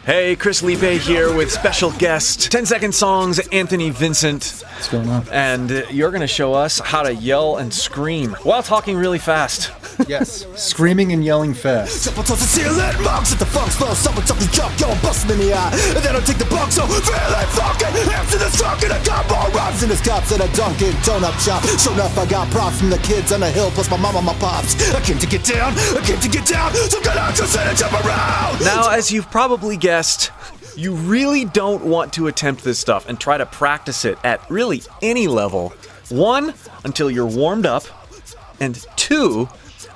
Hey, Chris Liepe here with special guest, 10-second songs, Anthony Vincent. What's going on? And you're going to show us how to yell and scream while talking really fast. Yes, screaming and yelling fast. Now, as you've probably guessed, you really don't want to attempt this stuff and try to practice it at really any level. 1, until you're warmed up, and 2,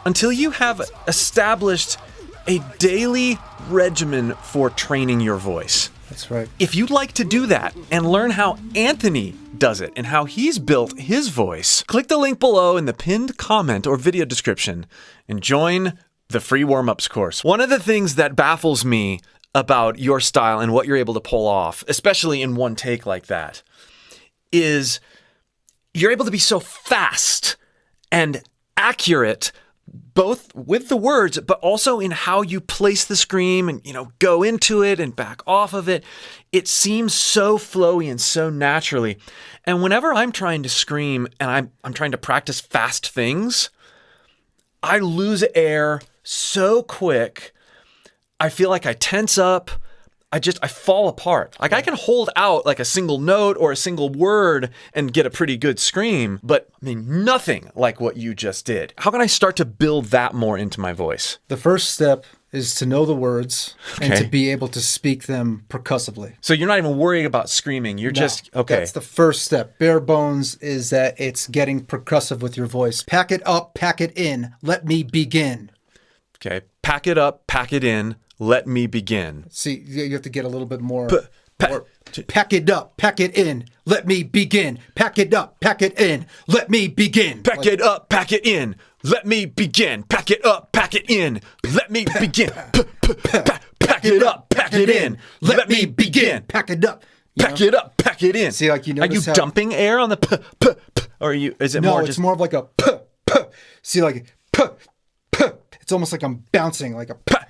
until you have established a daily regimen for training your voice. That's right. If you'd like to do that and learn how Anthony does it and how he's built his voice, click the link below in the pinned comment or video description and join the free warm-ups course. One of the things that baffles me about your style and what you're able to pull off, especially in one take like that, is you're able to be so fast and accurate, both with the words, but also in how you place the scream and, go into it and back off of it. It seems so flowy and so naturally. And whenever I'm trying to scream and I'm trying to practice fast things, I lose air so quick. I feel like I tense up. I fall apart. Like I can hold out like a single note or a single word and get a pretty good scream, but nothing like what you just did. How can I start to build that more into my voice? The first step is to know the words and to be able to speak them percussively. So you're not even worrying about screaming. You're just, okay. That's the first step. Bare bones is that it's getting percussive with your voice. Pack it up, pack it in. Let me begin. Okay. Pack it up, pack it in. Let me begin. See, you have to get a little bit more. Pack it up, pack it in. Let me begin. Pack it up, pack it in. Let me begin. Pack it up, pack it in. Let me begin. Pack it up, pack it in. Let me begin. Pack it up, pack it in. Let me begin. Pack it up. Pack it up, pack it in. See, like Are you dumping air on the or is it more just... No, it's more of like a See, like it's almost like I'm bouncing, like a pack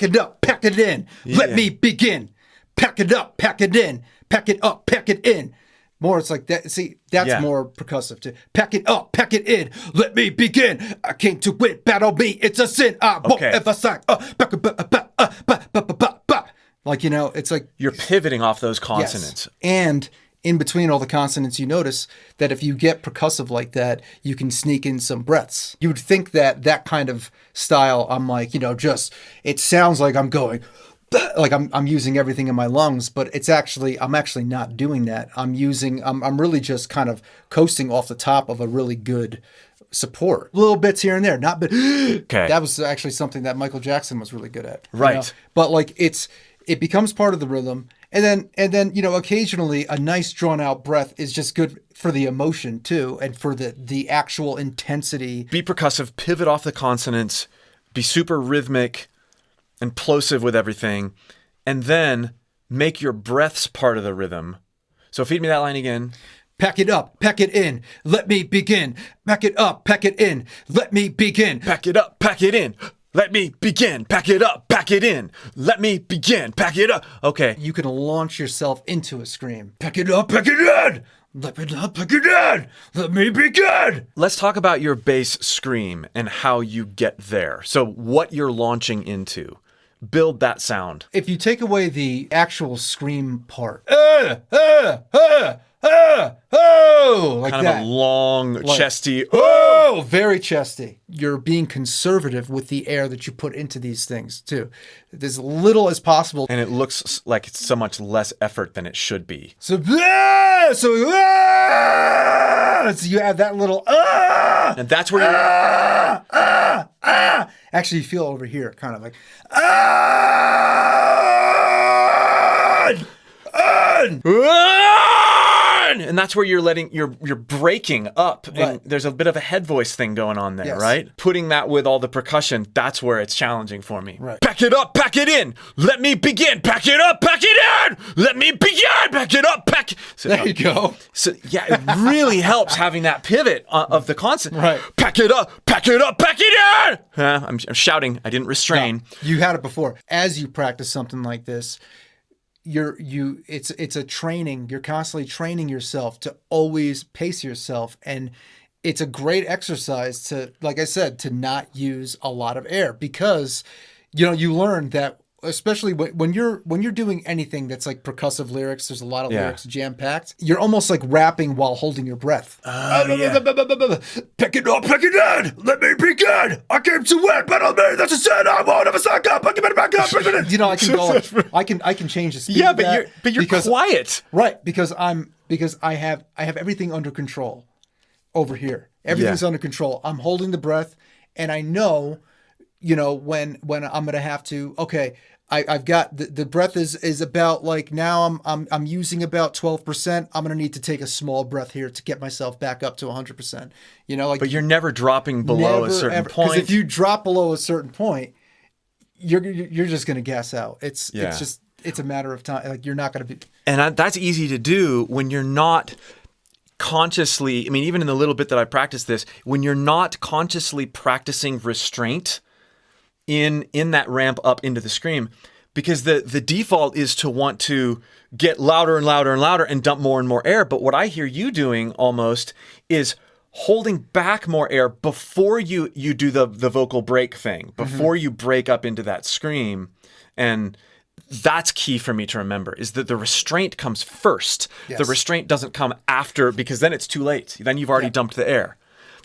it up, pack it in. Yeah. Let me begin. Pack it up, pack it in. Pack it up, pack it in. More, it's like that. See, that's more percussive too. Pack it up, pack it in. Let me begin. I came to win, battle me. It's a sin. I won't ever sign. Like, it's like you're pivoting off those consonants. Yes. And in between all the consonants, you notice that if you get percussive like that, you can sneak in some breaths. You would think that kind of style, I'm like, it sounds like I'm going, like I'm using everything in my lungs, but I'm actually not doing that. I'm really just kind of coasting off the top of a really good support. Little bits here and there, not but okay. That was actually something that Michael Jackson was really good at. Right. But like it becomes part of the rhythm. And then, occasionally a nice drawn out breath is just good for the emotion too, and for the actual intensity. Be percussive, pivot off the consonants, be super rhythmic and plosive with everything, and then make your breaths part of the rhythm. So feed me that line again. Pack it up, pack it in, let me begin. Pack it up, pack it in, let me begin. Pack it up, pack it in. Let me begin. Pack it up. Pack it in. Let me begin. Pack it up. Okay. You can launch yourself into a scream. Pack it up. Pack it in. Let me up. Pack it in. Let me begin. Let's talk about your bass scream and how you get there. So what you're launching into. Build that sound. If you take away the actual scream part. Like kind of that. A long, chesty. Oh, very chesty. You're being conservative with the air that you put into these things too. As little as possible. And it looks like it's so much less effort than it should be. So you have that little and that's where you're actually you feel over here, kind of like And that's where you're breaking up, and there's a bit of a head voice thing going on there, right? Putting that with all the percussion, that's where it's challenging for me. Right. Pack it up, pack it in. Let me begin. Pack it up, pack it in. Let me begin. Pack it up, pack. So, there you go. So yeah, it really helps having that pivot of the consonant. Right. Pack it up, pack it up, pack it in. I'm shouting. I didn't restrain. No, you had it before. As you practice something like this, it's a training. You're constantly training yourself to always pace yourself, and it's a great exercise to, like I said, to not use a lot of air, because you learn that, especially when you're doing anything that's like percussive lyrics, there's a lot of lyrics jam-packed. You're almost like rapping while holding your breath. Yeah. Pick it up, pick it in. Let me begin. I came to win, but on me, that's a sin. I won't ever suck up. Pick it back up, pick it in. I can go. I can change the speed. Yeah, of that but you're quiet. Right, because I have everything under control over here. Everything's under control. I'm holding the breath, and I know, when I'm gonna have to. Okay, I've got the breath is about, like, now I'm using about 12%. I'm gonna need to take a small breath here to get myself back up to 100%. But you're never dropping below a certain point. Because if you drop below a certain point, you're just gonna gas out. It's a matter of time. Like, you're not gonna be. And that's easy to do when you're not consciously. I mean, even in the little bit that I practice this, when you're not consciously practicing restraint in that ramp up into the scream, because the default is to want to get louder and louder and louder and dump more and more air. But what I hear you doing almost is holding back more air before you do the vocal break thing, before you break up into that scream. And that's key for me to remember, is that the restraint comes first. Yes. The restraint doesn't come after, because then it's too late. Then you've already dumped the air.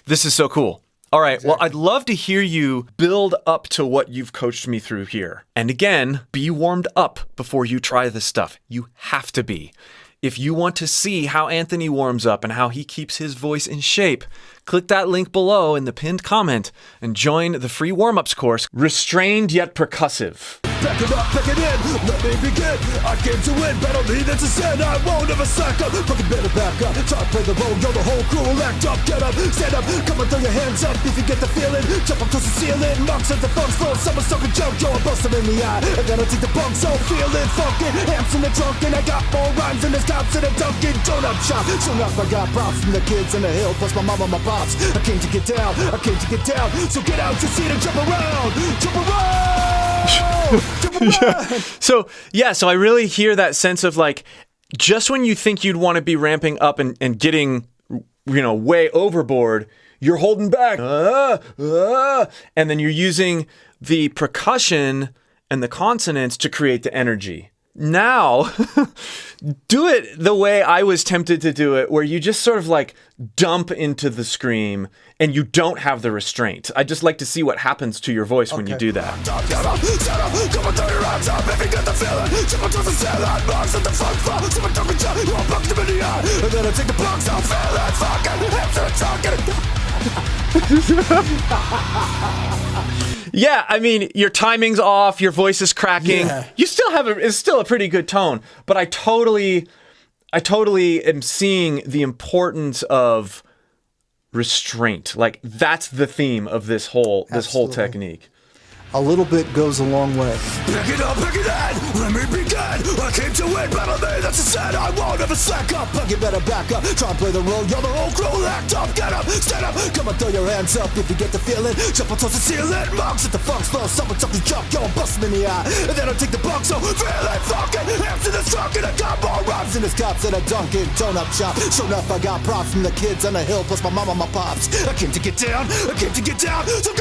This is so cool. All right, well, I'd love to hear you build up to what you've coached me through here. And again, be warmed up before you try this stuff. You have to be. If you want to see how Anthony warms up and how he keeps his voice in shape, click that link below in the pinned comment and join the free warm-ups course, Restrained Yet Percussive. Back it up, back it in, let me begin. I came to win, battle me, that's a sin. I won't ever slack up, fucking better back up. Try to play the role, yo, the whole crew will act up. Get up, stand up, come and throw your hands up if you get the feeling. Jump up towards the ceiling, monks at the funks floor. Someone's talking junk, yo, I bust them in the eye. And then I take the bunk, so feeling funky. Amps in the trunk, and I got more rhymes in the cops in a Dunkin' Donut shop. Soon enough, I got props from the kids in the hill, plus my mama, my pops. I came to get down, I came to get down. So get out your seat and jump around, jump around. So I really hear that sense of, like, just when you think you'd want to be ramping up and getting, way overboard, you're holding back. And then you're using the percussion and the consonants to create the energy. Now, do it the way I was tempted to do it, where you just sort of like dump into the scream and you don't have the restraint. I just like to see what happens to your voice when you do that. Yeah, I mean, your timing's off, your voice is cracking. Yeah. You still have it's still a pretty good tone, but I totally am seeing the importance of restraint. Like, that's the theme of this whole technique. A little bit goes a long way. Pick it up, pick it in, let me begin. I came to win, battle me, that's a sin. I won't ever slack up, but you better back up. Try and play the role, you're the whole crew. Act up, get up, stand up, come and throw your hands up if you get the feeling. Jump on towards the ceiling, monks at the funk's floor. Someone talking junk, yo, I'm busting in the eye. And then I take the bunk, so feeling fucking. Amps in the trunk, and I got more rhymes in his cops at a Dunkin' Donut shop. Sure enough, I got props from the kids on the hill, plus my mama, my pops. I came to get down, so get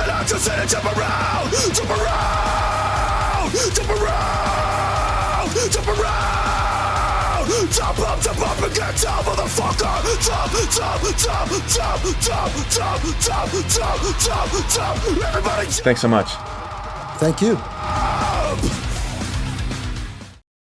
out your seat and jump around. Jump around, jump around, jump around, jump up and get down, motherfucker. Jump. Everybody. Thanks so much. Thank you.